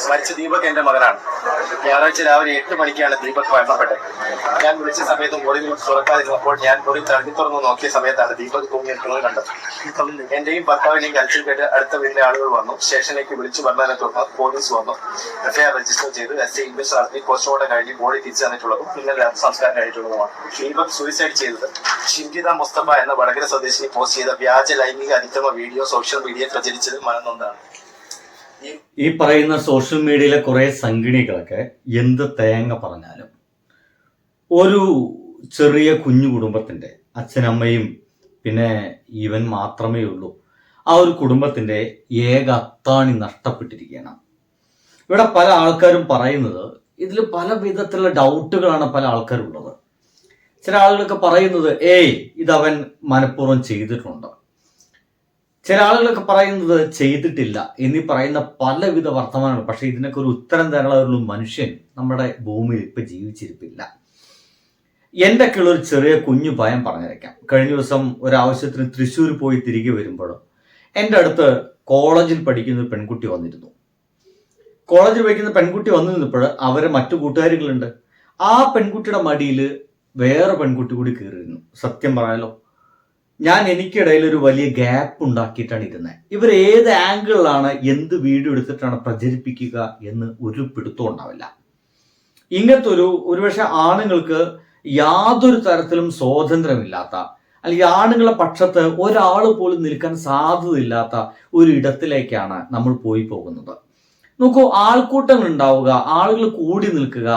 മരിച്ച ദീപക് എന്റെ മകനാണ്. ഞായറാഴ്ച രാവിലെ 8 മണിക്കാണ് ദീപക് മരണപ്പെട്ടത്. ഞാൻ വിളിച്ച സമയത്ത് മുറി തുറക്കാതിരുന്നപ്പോൾ ഞാൻ മുറി തള്ളി തുറന്ന് നോക്കിയ സമയത്താണ് ദീപക് തൂങ്ങിയിരിക്കുന്നത് കണ്ടത്. എന്റെയും ഭർത്താവിനെയും കരച്ചിൽ കേട്ട് അടുത്ത വീട്ടിലെ ആളുകൾ വന്നു. സ്റ്റേഷനിലേക്ക് വിളിച്ചു പറഞ്ഞതിനെ തുടർന്ന് പോലീസ് വന്നു. എഫ്ഐആർ രജിസ്റ്റർ ചെയ്ത് SI ഇൻവെസ്റ്റ് നടത്തി പോസ്റ്റ്മോർട്ടം കഴിഞ്ഞ് ബോഡി തിരിച്ചു തന്നിട്ടുള്ളതും പിന്നീട് സംസ്കാരം കഴിഞ്ഞിട്ടുള്ളതുമാണ്. ദീപക് സൂയിസൈഡ് ചെയ്തത് ഷിംജിത മുസ്തഫ എന്ന വടകര സ്വദേശിനി പോസ്റ്റ് ചെയ്ത വ്യാജ ലൈംഗിക അതിക്രമ വീഡിയോ സോഷ്യൽ മീഡിയയിൽ പ്രചരിച്ചത് മനംനൊന്താണ്. ഈ പറയുന്ന സോഷ്യൽ മീഡിയയിലെ കുറെ സംഗിണികളൊക്കെ എന്ത് തേങ്ങ പറഞ്ഞാലും ഒരു ചെറിയ കുഞ്ഞു കുടുംബത്തിന്റെ അച്ഛനമ്മയും പിന്നെ ഇവൻ മാത്രമേ ഉള്ളൂ. ആ ഒരു കുടുംബത്തിന്റെ ഏക അത്താണി നഷ്ടപ്പെട്ടിരിക്കുകയാണ്. ഇവിടെ പല ആൾക്കാരും പറയുന്നത് ഇതിൽ പല വിധത്തിലുള്ള ഡൗട്ടുകളാണ് പല ആൾക്കാരുള്ളത്. ചില ആളുകളൊക്കെ പറയുന്നത് ഇതവൻ മനഃപൂർവ്വം ചെയ്തിട്ടുണ്ട്, ചില ആളുകളൊക്കെ പറയുന്നത് ചെയ്തിട്ടില്ല എന്നീ പറയുന്ന പലവിധ വർത്തമാനങ്ങൾ. പക്ഷെ ഇതിനൊക്കെ ഒരു ഉത്തരം തരാനുള്ള മനുഷ്യൻ നമ്മുടെ ഭൂമിയിൽ ഇപ്പൊ ജീവിച്ചിരിപ്പില്ല. എൻ്റെ ഒക്കെ ഉള്ള ഒരു ചെറിയ കുഞ്ഞു ഭയം പറഞ്ഞിരിക്കാം. കഴിഞ്ഞ ദിവസം ഒരാവശ്യത്തിന് തൃശ്ശൂർ പോയി തിരികെ വരുമ്പോൾ എൻ്റെ അടുത്ത് കോളേജിൽ പഠിക്കുന്ന ഒരു പെൺകുട്ടി വന്നിരുന്നു. കോളേജിൽ പഠിക്കുന്ന പെൺകുട്ടി വന്നു നിന്നപ്പോൾ അവരെ മറ്റു കൂട്ടുകാരികളുണ്ട്. ആ പെൺകുട്ടിയുടെ മടിയിൽ വേറെ പെൺകുട്ടി കൂടി കയറിയിരുന്നു. സത്യം പറയാലോ, ഞാൻ എനിക്കിടയിൽ ഒരു വലിയ ഗ്യാപ്പ് ഉണ്ടാക്കിയിട്ടാണ് ഇരുന്നത്. ഇവർ ഏത് ആംഗിളിലാണ് എന്ത് വീഡിയോ എടുത്തിട്ടാണ് പ്രചരിപ്പിക്കുക എന്ന് ഒരു പിടുത്തം ഉണ്ടാവില്ല. ഇങ്ങനത്തെ ഒരുപക്ഷെ ആണുങ്ങൾക്ക് യാതൊരു തരത്തിലും സ്വാതന്ത്ര്യമില്ലാത്ത, അല്ലെങ്കിൽ ആണുങ്ങളുടെ പക്ഷത്ത് ഒരാൾ പോലും നിൽക്കാൻ സാധ്യതയില്ലാത്ത ഒരു ഇടത്തിലേക്കാണ് നമ്മൾ പോയി പോകുന്നത്. നോക്കൂ, ആൾക്കൂട്ടങ്ങൾ ഉണ്ടാവുക, ആളുകൾ കൂടി നിൽക്കുക,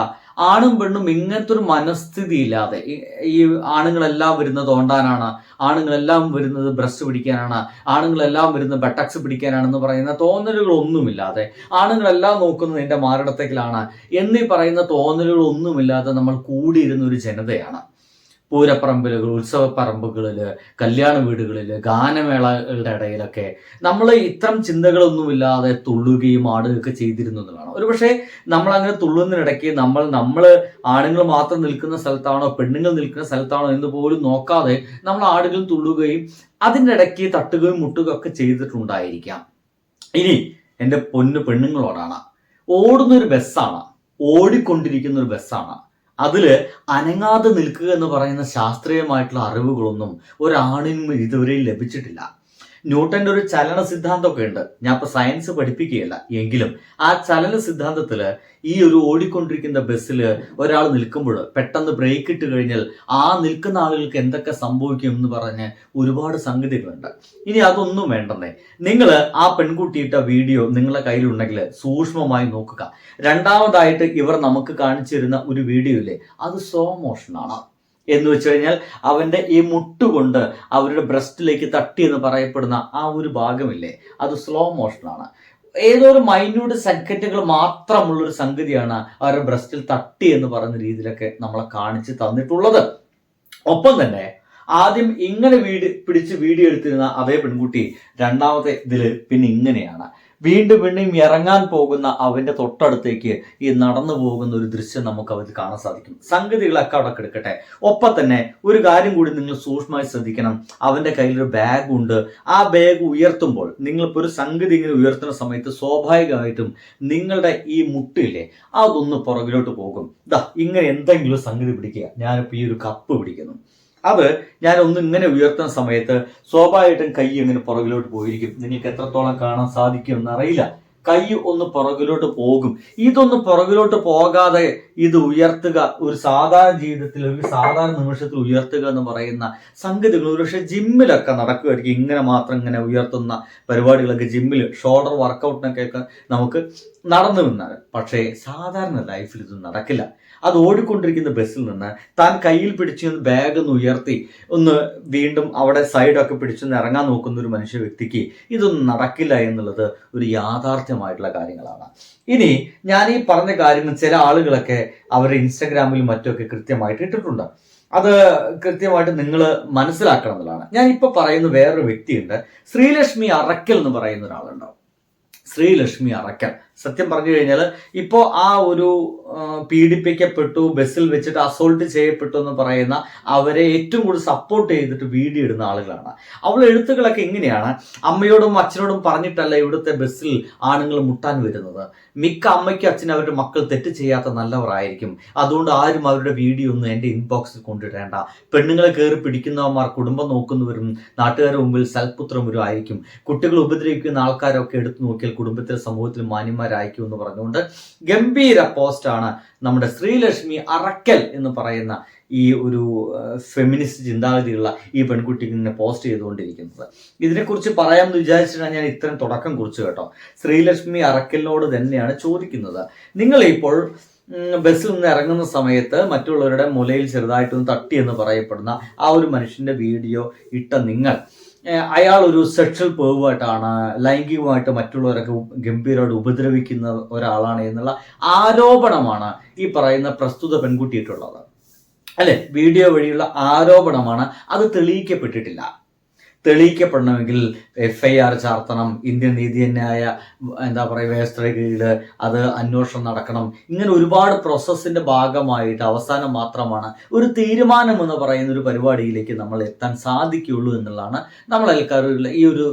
ആണും പെണ്ണും ഇങ്ങനത്തെ ഒരു മനസ്ഥിതി ഇല്ലാതെ ഈ ആണുങ്ങളെല്ലാം വരുന്നത് തോണ്ടാനാണ്, ആണുങ്ങളെല്ലാം വരുന്നത് ബ്രസ്റ്റ് പിടിക്കാനാണ്, ആണുങ്ങളെല്ലാം വരുന്നത് ബട്ടക്സ് പിടിക്കാനാണെന്ന് പറയുന്ന തോന്നലുകളൊന്നുമില്ലാതെ, ആണുങ്ങളെല്ലാം നോക്കുന്നത് എൻ്റെ മാറിടത്തേക്കിലാണ് എന്നീ പറയുന്ന തോന്നലുകളൊന്നുമില്ലാതെ നമ്മൾ കൂടിയിരുന്ന ഒരു ജനതയാണ്. പൂരപ്പറമ്പുകൾ, ഉത്സവപ്പറമ്പുകളിൽ, കല്യാണ വീടുകളിൽ, ഗാനമേളകളുടെ ഇടയിലൊക്കെ നമ്മൾ ഇത്തരം ചിന്തകളൊന്നുമില്ലാതെ തുള്ളുകയും ആടുകയൊക്കെ ചെയ്തിരുന്നു എന്നുള്ളതാണ്. ഒരുപക്ഷെ നമ്മൾ അങ്ങനെ തുള്ളുന്നതിനിടയ്ക്ക് നമ്മൾ ആണുങ്ങൾ മാത്രം നിൽക്കുന്ന സ്ഥലത്താണോ പെണ്ണുങ്ങൾ നിൽക്കുന്ന സ്ഥലത്താണോ എന്ന് പോലും നോക്കാതെ നമ്മൾ ആടുകൾ തുള്ളുകയും അതിൻ്റെ ഇടയ്ക്ക് തട്ടുകയും മുട്ടുകയും ഒക്കെ ചെയ്തിട്ടുണ്ടായിരിക്കാം. ഇനി എൻ്റെ പൊന്നു പെണ്ണുങ്ങളോടാണ്, ഓടുന്നൊരു ബസ്സാണ്, ഓടിക്കൊണ്ടിരിക്കുന്ന ഒരു ബസ്സാണ്, അതില് അനങ്ങാതെ നിൽക്കുക എന്ന് പറയുന്ന ശാസ്ത്രീയമായിട്ടുള്ള അറിവുകളൊന്നും ഒരാണിനും ഇതുവരെ ലഭിച്ചിട്ടില്ല. ന്യൂട്ടന്റെ ഒരു ചലന സിദ്ധാന്തമൊക്കെ ഉണ്ട്. ഞാൻ ഇപ്പൊ സയൻസ് പഠിപ്പിക്കുകയല്ല, എങ്കിലും ആ ചലന സിദ്ധാന്തത്തില് ഈ ഒരു ഓടിക്കൊണ്ടിരിക്കുന്ന ബസ്സിൽ ഒരാൾ നിൽക്കുമ്പോൾ പെട്ടെന്ന് ബ്രേക്ക് ഇട്ട് കഴിഞ്ഞാൽ ആ നിൽക്കുന്ന ആളുകൾക്ക് എന്തൊക്കെ സംഭവിക്കും എന്ന് പറഞ്ഞ് ഒരുപാട് സംഗതികളുണ്ട്. ഇനി അതൊന്നും വേണ്ടെന്നേ, നിങ്ങൾ ആ പെൺകുട്ടിയിട്ട വീഡിയോ നിങ്ങളുടെ കയ്യിലുണ്ടെങ്കിൽ സൂക്ഷ്മമായി നോക്കുക. രണ്ടാമതായിട്ട് ഇവർ നമുക്ക് കാണിച്ചു തരുന്ന ഒരു വീഡിയോ ഇല്ലേ, അത് സ്ലോ മോഷനാണ്. എന്ന് വെച്ച് കഴിഞ്ഞാൽ അവന്റെ ഈ മുട്ടുകൊണ്ട് അവരുടെ ബ്രസ്റ്റിലേക്ക് തട്ടി എന്ന് പറയപ്പെടുന്ന ആ ഒരു ഭാഗമില്ലേ, അത് സ്ലോ മോഷനാണ്. ഏതോ ഒരു മൈന്യൂട്ട് സെക്കൻഡുകൾ മാത്രമുള്ളൊരു സംഗതിയാണ് അവരുടെ ബ്രസ്റ്റിൽ തട്ടി എന്ന് പറയുന്ന രീതിയിലൊക്കെ നമ്മളെ കാണിച്ച് തന്നിട്ടുള്ളത്. ഒപ്പം തന്നെ ആദ്യം ഇങ്ങനെ പിടിച്ച് വീഡിയോ എടുത്തിരുന്ന അതേ പെൺകുട്ടി രണ്ടാമത്തെ ഇതില് പിന്നെ ഇങ്ങനെയാണ്. വീണ്ടും ഇറങ്ങാൻ പോകുന്ന അവന്റെ തൊട്ടടുത്തേക്ക് ഈ നടന്നു പോകുന്ന ഒരു ദൃശ്യം നമുക്ക് അവർക്ക് കാണാൻ സാധിക്കും. സംഗതികളൊക്കെ അവിടെ കിടക്കട്ടെ. ഒപ്പം തന്നെ ഒരു കാര്യം കൂടി നിങ്ങൾ സൂക്ഷ്മമായി ശ്രദ്ധിക്കണം. അവന്റെ കയ്യിലൊരു ബാഗ് ഉണ്ട്. ആ ബാഗ് ഉയർത്തുമ്പോൾ, നിങ്ങളിപ്പോൾ ഒരു സംഗതി ഇങ്ങനെ ഉയർത്തുന്ന സമയത്ത് സ്വാഭാവികമായിട്ടും നിങ്ങളുടെ ഈ മുട്ടില്ലേ അതൊന്ന് പുറകിലോട്ട് പോകും. ഇങ്ങനെ എന്തെങ്കിലും സംഗതി പിടിക്കുക. ഞാനിപ്പോൾ ഈ ഒരു കപ്പ് പിടിക്കുന്നു, അത് ഞാൻ ഒന്ന് ഇങ്ങനെ ഉയർത്തുന്ന സമയത്ത് സ്വാഭാവികമായിട്ടും കൈ ഇങ്ങനെ പുറകിലോട്ട് പോയിരിക്കും. നിങ്ങൾക്ക് എത്രത്തോളം കാണാൻ സാധിക്കുമെന്ന് അറിയില്ല. കൈ ഒന്ന് പുറകിലോട്ട് പോകും. ഇതൊന്ന് പുറകിലോട്ട് പോകാതെ ഇത് ഉയർത്തുക, ഒരു സാധാരണ ജീവിതത്തിൽ ഒരു സാധാരണ നിമിഷത്തിൽ ഉയർത്തുക എന്ന് പറയുന്ന സംഗതികൾ ഒരുപക്ഷെ ജിമ്മിലൊക്കെ നടക്കുമായിരിക്കും. ഇങ്ങനെ മാത്രം ഇങ്ങനെ ഉയർത്തുന്ന പരിപാടികളൊക്കെ ജിമ്മിൽ ഷോൾഡർ വർക്കൗട്ടിനൊക്കെ നമുക്ക് നടന്നു നിന്നാൽ, പക്ഷേ സാധാരണ ലൈഫിൽ ഇത് നടക്കില്ല. അത് ഓടിക്കൊണ്ടിരിക്കുന്ന ബസ്സിൽ നിന്ന് താൻ കയ്യിൽ പിടിച്ച് ബാഗ് ഒന്ന് ഉയർത്തി ഒന്ന് വീണ്ടും അവിടെ സൈഡൊക്കെ പിടിച്ചൊന്ന് ഇറങ്ങാൻ നോക്കുന്ന ഒരു മനുഷ്യ വ്യക്തിക്ക് ഇതൊന്നും നടക്കില്ല എന്നുള്ളത് ഒരു യാഥാർത്ഥ്യമായിട്ടുള്ള കാര്യങ്ങളാണ്. ഇനി ഞാൻ ഈ പറഞ്ഞ കാര്യങ്ങൾ ചില ആളുകളൊക്കെ അവരുടെ ഇൻസ്റ്റഗ്രാമിലും മറ്റുമൊക്കെ കൃത്യമായിട്ട് ഇട്ടിട്ടുണ്ട്. അത് കൃത്യമായിട്ട് നിങ്ങൾ മനസ്സിലാക്കണം എന്നുള്ളതാണ്. ഞാൻ ഇപ്പൊ പറയുന്ന വേറൊരു വ്യക്തിയുണ്ട്, ശ്രീലക്ഷ്മി അറക്കൽ എന്ന് പറയുന്ന ഒരാളുണ്ടാവും. ശ്രീലക്ഷ്മി അറക്കൽ. സത്യം പറഞ്ഞു കഴിഞ്ഞാൽ ഇപ്പോൾ ആ ഒരു പീഡിപ്പിക്കപ്പെട്ടു, ബസ്സിൽ വെച്ചിട്ട് അസോൾട്ട് ചെയ്യപ്പെട്ടു എന്ന് പറയുന്ന അവരെ ഏറ്റവും കൂടുതൽ സപ്പോർട്ട് ചെയ്തിട്ട് വീഡിയോ ഇടുന്ന ആളുകളാണ്. അവൾ എഴുത്തുകളൊക്കെ ഇങ്ങനെയാണ്: അമ്മയോടും അച്ഛനോടും പറഞ്ഞിട്ടല്ല ഇവിടുത്തെ ബസ്സിൽ ആണുങ്ങൾ മുട്ടാൻ വരുന്നത്. മിക്ക അമ്മയ്ക്കും അച്ഛനും അവരുടെ മക്കൾ തെറ്റ് ചെയ്യാത്ത നല്ലവരായിരിക്കും. അതുകൊണ്ട് ആരും അവരുടെ വീഡിയോ ഒന്നും എൻ്റെ ഇൻബോക്സിൽ കൊണ്ടിടേണ്ട. പെണ്ണുങ്ങളെ കയറി പിടിക്കുന്നവന്മാർ കുടുംബം നോക്കുന്നവരും നാട്ടുകാരുടെ മുമ്പിൽ സൽപുത്രവരും ആയിരിക്കും. കുട്ടികൾ ഉപദ്രവിക്കുന്ന ആൾക്കാരൊക്കെ എടുത്തു നോക്കിയാൽ കുടുംബത്തിലെ സമൂഹത്തിൽ മാന്യന്മാരായിരിക്കും എന്ന് പറഞ്ഞുകൊണ്ട് ഗംഭീര പോസ്റ്റാണ് നമ്മുടെ ശ്രീലക്ഷ്മി അറക്കൽ എന്ന് പറയുന്ന ഈ ഒരു ഫെമിനിസ്റ്റ് ചിന്താഗതിയുള്ള ഈ പെൺകുട്ടിക്ക് ഇങ്ങനെ പോസ്റ്റ് ചെയ്തുകൊണ്ടിരിക്കുന്നത്. ഇതിനെക്കുറിച്ച് പറയാമെന്ന് വിചാരിച്ചിട്ടാണ് ഞാൻ ഇത്രയും തുടക്കം കുറിച്ച് കേട്ടോ. ശ്രീലക്ഷ്മി അറക്കലിനോട് തന്നെയാണ് ചോദിക്കുന്നത്, നിങ്ങളിപ്പോൾ ബസ്സിൽ നിന്ന് ഇറങ്ങുന്ന സമയത്ത് മറ്റുള്ളവരുടെ മുലയിൽ ചെറുതായിട്ടൊന്ന് തട്ടി എന്ന് പറയപ്പെടുന്ന ആ ഒരു മനുഷ്യന്റെ വീഡിയോ ഇട്ട നിങ്ങൾ, അയാൾ ഒരു സെക്ഷൽ പേർവേർട്ടാണ്, ലൈംഗികമായിട്ട് മറ്റുള്ളവരൊക്കെ ഗംഭീരമായിട്ട് ഉപദ്രവിക്കുന്ന ഒരാളാണ് എന്നുള്ള ആരോപണമാണ് ഈ പറയുന്ന പ്രസ്തുത പെൺകുട്ടിയിട്ടുള്ളത് അല്ലെ. വീഡിയോ വഴിയുള്ള ആരോപണമാണ്. അത് തെളിയിക്കപ്പെട്ടിട്ടില്ല. തെളിയിക്കപ്പെടണമെങ്കിൽ FIR ചാർത്തണം, ഇന്ത്യൻ നീതിന്യായ വ്യവസ്ഥയുടെ കീഴിൽ അത് അന്വേഷണം നടക്കണം. ഇങ്ങനെ ഒരുപാട് പ്രോസസ്സിന്റെ ഭാഗമായിട്ട് അവസാനം മാത്രമാണ് ഒരു തീരുമാനം എന്ന് പറയുന്ന ഒരു പരിപാടിയിലേക്ക് നമ്മൾ എത്താൻ സാധിക്കുകയുള്ളൂ എന്നുള്ളതാണ് നമ്മളെല്ലാവരും ഈ ഒരു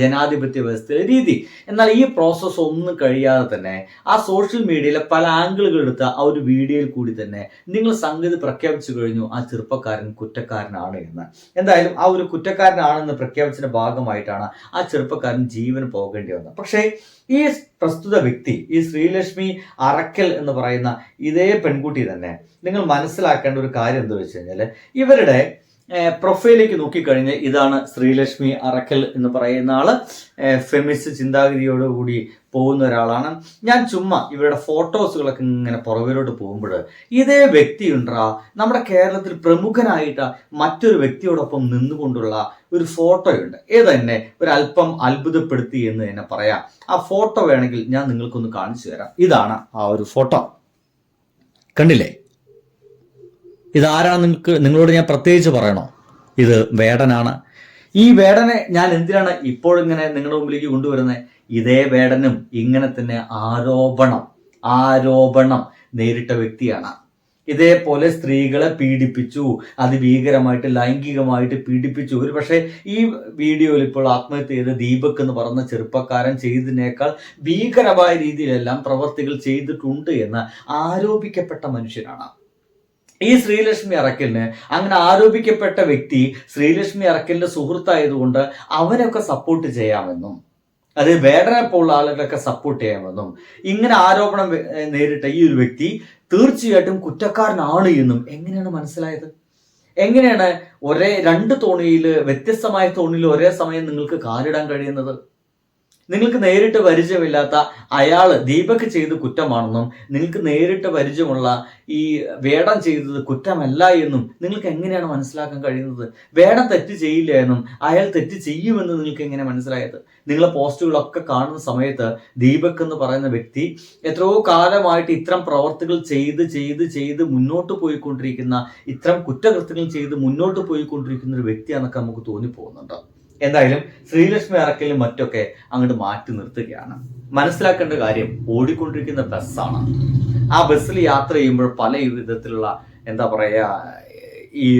ജനാധിപത്യ വ്യവസ്ഥയിലെ രീതി. എന്നാൽ ഈ പ്രോസസ്സ് ഒന്നും കഴിയാതെ തന്നെ ആ സോഷ്യൽ മീഡിയയിലെ പല ആംഗിളുകൾ എടുത്ത ആ ഒരു വീഡിയോയിൽ കൂടി തന്നെ നിങ്ങൾ സംഗതി പ്രഖ്യാപിച്ചു കഴിഞ്ഞു, ആ ചെറുപ്പക്കാരൻ കുറ്റക്കാരനാണ് എന്ന്. എന്തായാലും ആ ഒരു കുറ്റക്കാരനാണെന്ന് പ്രഖ്യാപിച്ചതിന്റെ ഭാഗമായിട്ടാണ് ആ ചെറുപ്പക്കാരൻ ജീവൻ പോകേണ്ടി വന്നത്. പക്ഷേ ഈ പ്രസ്തുത വ്യക്തി, ഈ ശ്രീലക്ഷ്മി അറക്കൽ എന്ന് പറയുന്ന ഇതേ പെൺകുട്ടി തന്നെ നിങ്ങൾ മനസ്സിലാക്കേണ്ട ഒരു കാര്യം എന്താ വെച്ച് കഴിഞ്ഞാൽ, ഇവരുടെ പ്രൊഫൈലേക്ക് നോക്കിക്കഴിഞ്ഞാൽ ഇതാണ് ശ്രീലക്ഷ്മി അറക്കൽ എന്ന് പറയുന്ന ആള്. ഫെമിനിസ്റ്റ് ചിന്താഗതിയോടുകൂടി പോകുന്ന ഒരാളാണ്. ഞാൻ ചുമ്മാ ഇവരുടെ ഫോട്ടോസുകളൊക്കെ ഇങ്ങനെ പുറകിലോട്ട് പോകുമ്പോൾ ഇതേ വ്യക്തി ഉണ്ടാ നമ്മുടെ കേരളത്തിൽ പ്രമുഖനായിട്ട് മറ്റൊരു വ്യക്തിയോടൊപ്പം നിന്നുകൊണ്ടുള്ള ഒരു ഫോട്ടോയുണ്ട്. ഏതന്നെ ഒരല്പം അത്ഭുതപ്പെടുത്തി എന്ന് തന്നെ പറയാം. ആ ഫോട്ടോ വേണമെങ്കിൽ ഞാൻ നിങ്ങൾക്കൊന്ന് കാണിച്ചു തരാം. ഇതാണ് ആ ഒരു ഫോട്ടോ, കണ്ടില്ലേ? ഇതാരാണ് നിങ്ങളോട് ഞാൻ പ്രത്യേകിച്ച് പറയണോ? ഇത് വേടനാണ്. ഈ വേടനെ ഞാൻ എന്തിനാണ് ഇപ്പോഴിങ്ങനെ നിങ്ങളുടെ മുമ്പിലേക്ക് കൊണ്ടുവരുന്നത്? ഇതേ വേടനും ഇങ്ങനെ തന്നെ ആരോപണം നേരിട്ട വ്യക്തിയാണ്. ഇതേപോലെ സ്ത്രീകളെ പീഡിപ്പിച്ചു, അതിഭീകരമായിട്ട് ലൈംഗികമായിട്ട് പീഡിപ്പിച്ചു. ഒരു പക്ഷേ ഈ വീഡിയോയിൽ ഇപ്പോൾ ആത്മഹത്യ ചെയ്ത ദീപക് എന്ന് പറയുന്ന ചെറുപ്പക്കാരൻ ചെയ്തതിനേക്കാൾ ഭീകരമായ രീതിയിലെല്ലാം പ്രവർത്തികൾ ചെയ്തിട്ടുണ്ട് എന്ന് ആരോപിക്കപ്പെട്ട മനുഷ്യനാണ് ഈ ശ്രീലക്ഷ്മി അറക്കലിന്. അങ്ങനെ ആരോപിക്കപ്പെട്ട വ്യക്തി ശ്രീലക്ഷ്മി അറക്കലിന്റെ സുഹൃത്തായതുകൊണ്ട് അവനൊക്കെ സപ്പോർട്ട് ചെയ്യാമെന്നും, അത് വേടനെ പോലുള്ള ആളുകളൊക്കെ സപ്പോർട്ട് ചെയ്യാമെന്നും, ഇങ്ങനെ ആരോപണം നേരിട്ട ഈ ഒരു വ്യക്തി തീർച്ചയായിട്ടും കുറ്റക്കാരനാണ് എന്നും എങ്ങനെയാണ് മനസ്സിലായത്? എങ്ങനെയാണ് രണ്ട് തോണിയിൽ, വ്യത്യസ്തമായ തോണിയിൽ ഒരേ സമയം നിങ്ങൾക്ക് കാലിടാൻ കഴിയുന്നത്? നിങ്ങൾക്ക് നേരിട്ട് പരിചയമില്ലാത്ത അയാള് ദീപക് ചെയ്ത് കുറ്റമാണെന്നും നിങ്ങൾക്ക് നേരിട്ട് പരിചയമുള്ള ഈ വേടൻ ചെയ്തത് കുറ്റമല്ല എന്നും നിങ്ങൾക്ക് എങ്ങനെയാണ് മനസ്സിലാക്കാൻ കഴിയുന്നത്? വേടൻ തെറ്റ് ചെയ്യില്ല എന്നും അയാൾ തെറ്റ് ചെയ്യുമെന്ന് നിങ്ങൾക്ക് എങ്ങനെ മനസ്സിലായത്? നിങ്ങളെ പോസ്റ്റുകളൊക്കെ കാണുന്ന സമയത്ത് ദീപക് എന്ന് പറയുന്ന വ്യക്തി എത്രയോ കാലമായിട്ട് ഇത്തരം പ്രവർത്തികൾ ചെയ്ത് മുന്നോട്ട് പോയിക്കൊണ്ടിരിക്കുന്ന, ഇത്തരം കുറ്റകൃത്യങ്ങൾ ചെയ്ത് മുന്നോട്ട് പോയിക്കൊണ്ടിരിക്കുന്ന ഒരു വ്യക്തിയാണെന്നൊക്കെ നമുക്ക് തോന്നിപ്പോകുന്നുണ്ട്. എന്തായാലും ശ്രീലക്ഷ്മി അറക്കലും മറ്റൊക്കെ അങ്ങോട്ട് മാറ്റി നിർത്തുകയാണ്. മനസ്സിലാക്കേണ്ട കാര്യം, ഓടിക്കൊണ്ടിരിക്കുന്ന ബസ്സാണ്. ആ ബസ്സിൽ യാത്ര ചെയ്യുമ്പോൾ പല വിധത്തിലുള്ള ഈ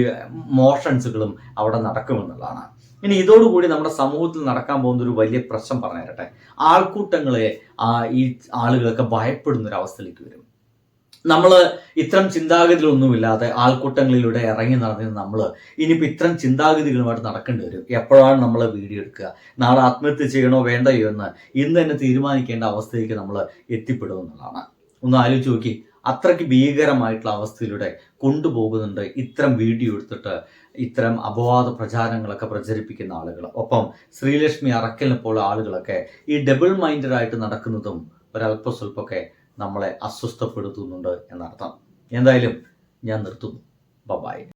മോഷൻസുകളും അവിടെ നടക്കുമെന്നുള്ളതാണ്. ഇനി ഇതോടുകൂടി നമ്മുടെ സമൂഹത്തിൽ നടക്കാൻ പോകുന്ന ഒരു വലിയ പ്രശ്നം പറഞ്ഞു തരട്ടെ. ആൾക്കൂട്ടങ്ങളെ ഈ ആളുകളൊക്കെ ഭയപ്പെടുന്ന ഒരു അവസ്ഥയിലേക്ക് വരും. നമ്മൾ ഇത്തരം ചിന്താഗതികളൊന്നുമില്ലാതെ ആൾക്കൂട്ടങ്ങളിലൂടെ ഇറങ്ങി നടന്നിരുന്ന നമ്മൾ ഇനിയിപ്പോൾ ഇത്തരം ചിന്താഗതികളുമായിട്ട് നടക്കേണ്ടി വരും. എപ്പോഴാണ് നമ്മൾ വീഡിയോ എടുക്കുക, നാളെ ആത്മഹത്യ ചെയ്യണോ വേണ്ടയോ എന്ന് ഇന്ന് തന്നെ തീരുമാനിക്കേണ്ട അവസ്ഥയിലേക്ക് നമ്മൾ എത്തിപ്പെടുമെന്നുള്ളതാണ്. ഒന്ന് ആലോചിച്ച് നോക്കി, അത്രയ്ക്ക് ഭീകരമായിട്ടുള്ള അവസ്ഥയിലൂടെ കൊണ്ടുപോകുന്നുണ്ട് ഇത്തരം വീഡിയോ എടുത്തിട്ട് ഇത്തരം അപവാദ പ്രചാരങ്ങളൊക്കെ പ്രചരിപ്പിക്കുന്ന ആളുകൾ. ഒപ്പം ശ്രീലക്ഷ്മി അറക്കലിനെ പോലെ ആളുകളൊക്കെ ഈ ഡബിൾ മൈൻഡഡ് ആയിട്ട് നടക്കുന്നതും ഒരല്പം സ്വല്പമൊക്കെ നമ്മളെ അസ്വസ്ഥപ്പെടുത്തുന്നുണ്ട് എന്നർത്ഥം. എന്തായാലും ഞാൻ നിർത്തുന്നു. ബൈ.